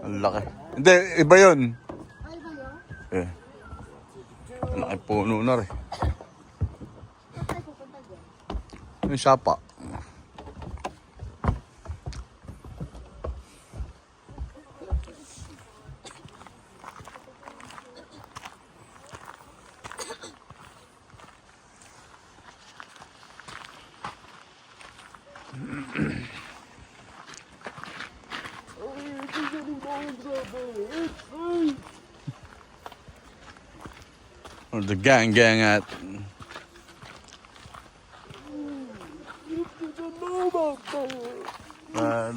Ang laki. Hindi, iba yun. Eh. Ang laki puno na rin. Yung sapa. Or the gang at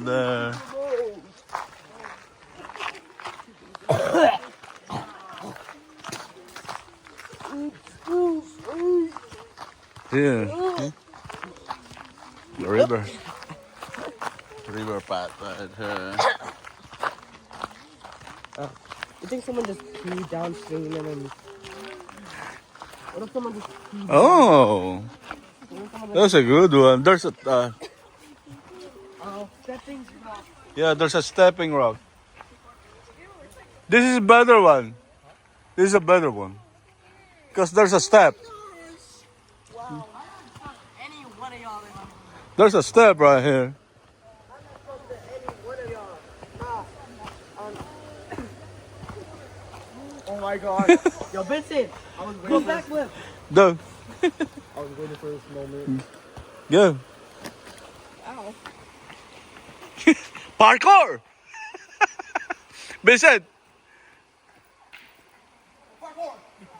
there. Here. The river path right here. You think someone just peed downstream and then... What if someone just peed? Oh, that's a good one. There's a Stepping rock. yeah, there's a stepping rock. This is a better one. This is a better one because there's a step. Wow. Any one of y'all. There's a step right here. Oh my god. Yo, Vincent. I was waiting. Go back with. Go. I was waiting for this moment. Go. Ow. Parkour. Vincent. Parkour.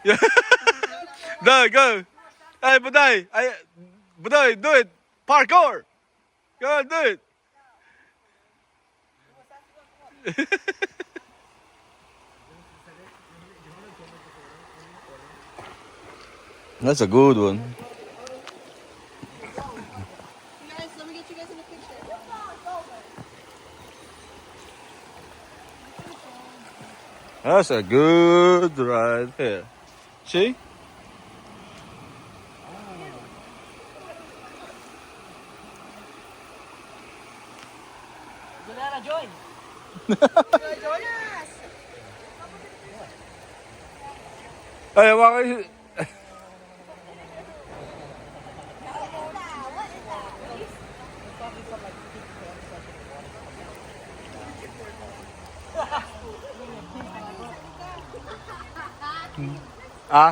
Yeah. Go. Hey, Buday, do it. Parkour. Go on, do it. That's a good one. Guys, let me get you guys in a picture. That's a good right here. See? Banana, join. Join us. Ay, why? Ah?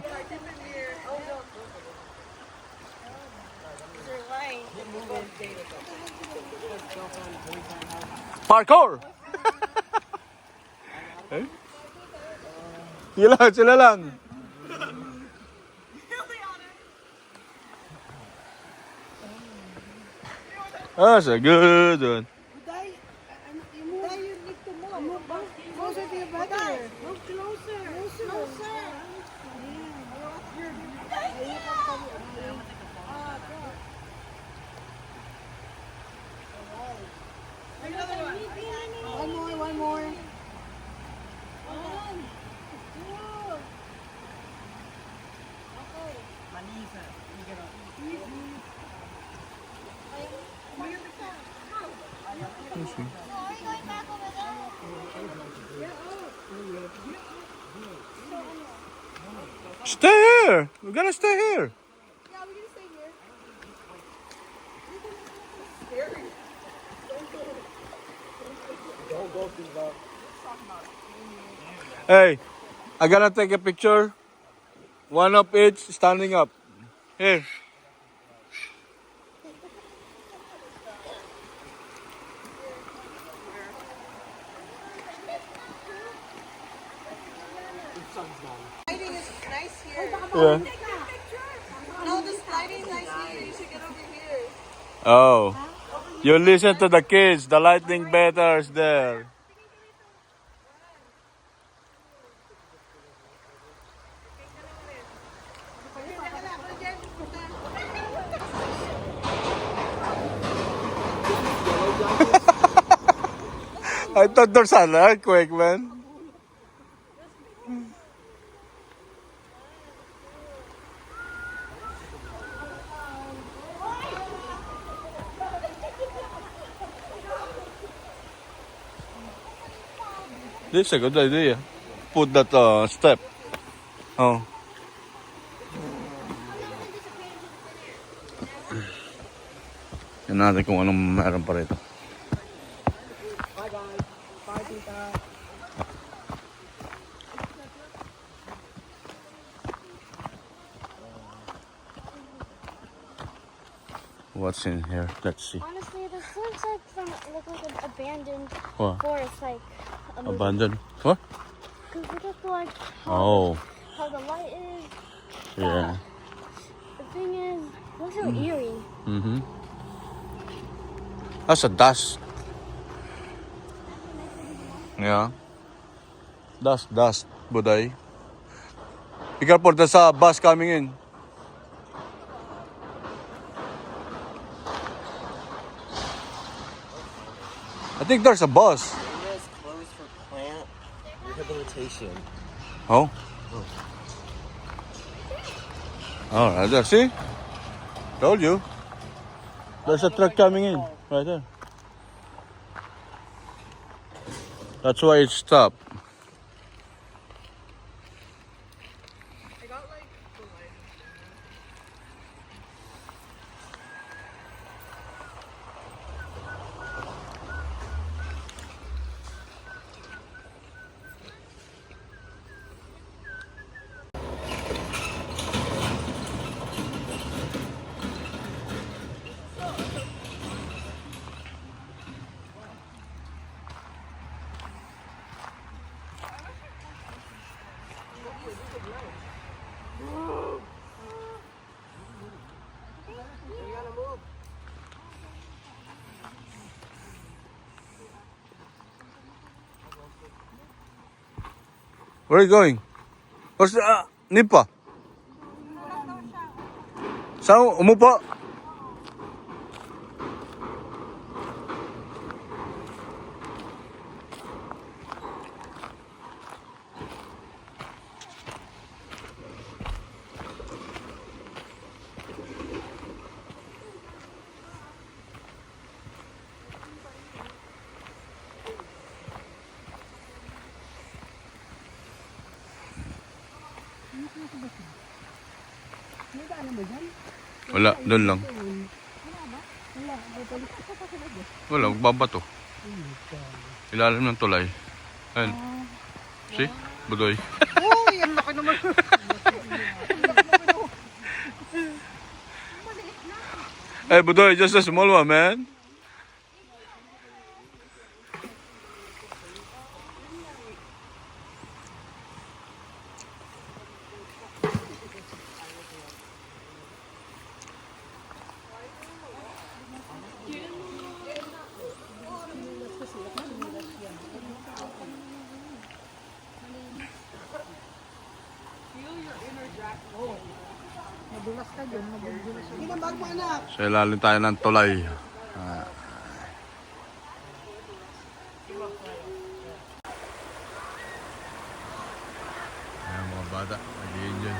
Parkour! Eh? Sila lang. That's a good one. You need to move. Closer to your brother. Move closer. Closer. One more. Stay here. We're gonna stay here. Yeah, we're gonna stay here. Scary. Don't go too loud. Hey, I gotta take a picture. One of each standing up. Here. Lighting is nice here. Yeah. No, this lighting is nice here. You should get over here. Oh. You listen to the kids. The lighting better is there. I thought there's an earthquake, man. This is a good idea. Put that step. Oh. Yan natin kung anong meron pa rito. Bye guys. Bye tita. What's in here? Let's see. Honestly, this looks like an abandoned What? forest, like a movie. Abandoned? What? Cause look at like Oh. how the light is. Yeah. The thing is, it looks so eerie. Mm-hmm. That's a dust. Yeah. Dust, Buday. Be careful, there's a bus coming in. I think there's a bus. Area is closed for plant rehabilitation. Oh? Alright, there, see? Told you. There's a truck coming in, right there. That's why it stopped. Where are you going? Where's the Nipa? Saan umupo? Wala, doon lang. Wala, magbabato. Ilalim ng tulay. Ayan. See? Budoy. Uy, ang laki naman. Hey, Budoy, just a small one, man. Madulas ka dyan, madulas ka. Ginabag mo anak. Sa ilalim tayo ng tulay. Ayan mga bata, nag-i-enjoy.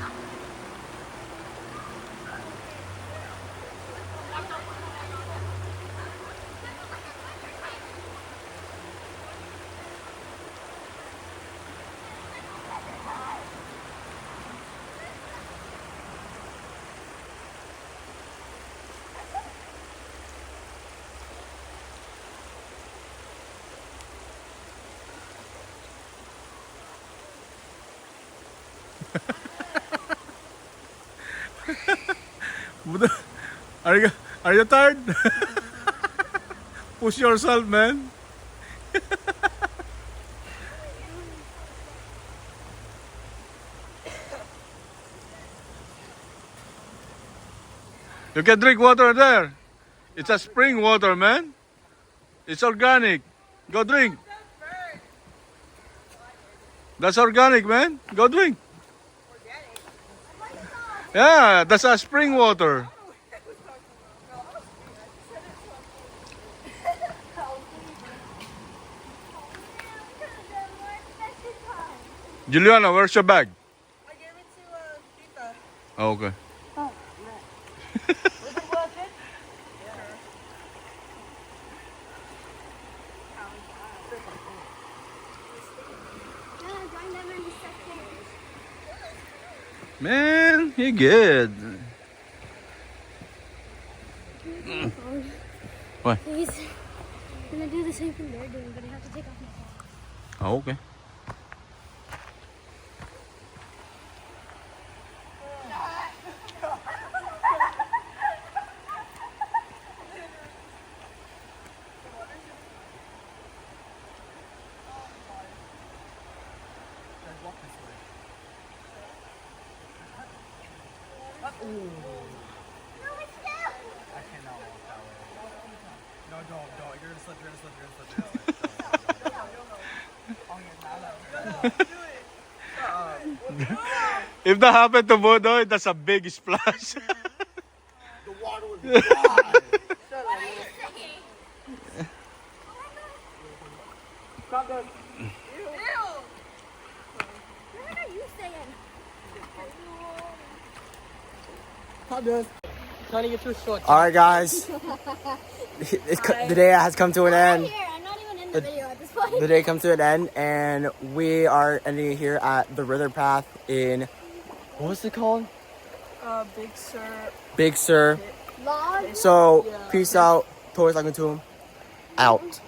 Are you tired? Push yourself, man. You can drink water there. It's a spring water, man. It's organic. Go drink. That's organic, man. Go drink. Yeah, that's a spring water. Juliana, where's your bag? I gave it to Tita. Oh, okay. Man, you're good. What? Please. I'm gonna do the same thing they're doing, but I have to take off my phone. Oh, okay. If that happened to Bodoy, that's a big splash. The water was dry. What are you saying? Trying to get your shorts. All right, guys. The day has come to an end. Here, I'm not even in the video at this point. The day comes to an end, and we are ending it here at the River Path in, what's it called? Big Sur. Big Sur. Log. So, peace out. Toys like a tomb. Out.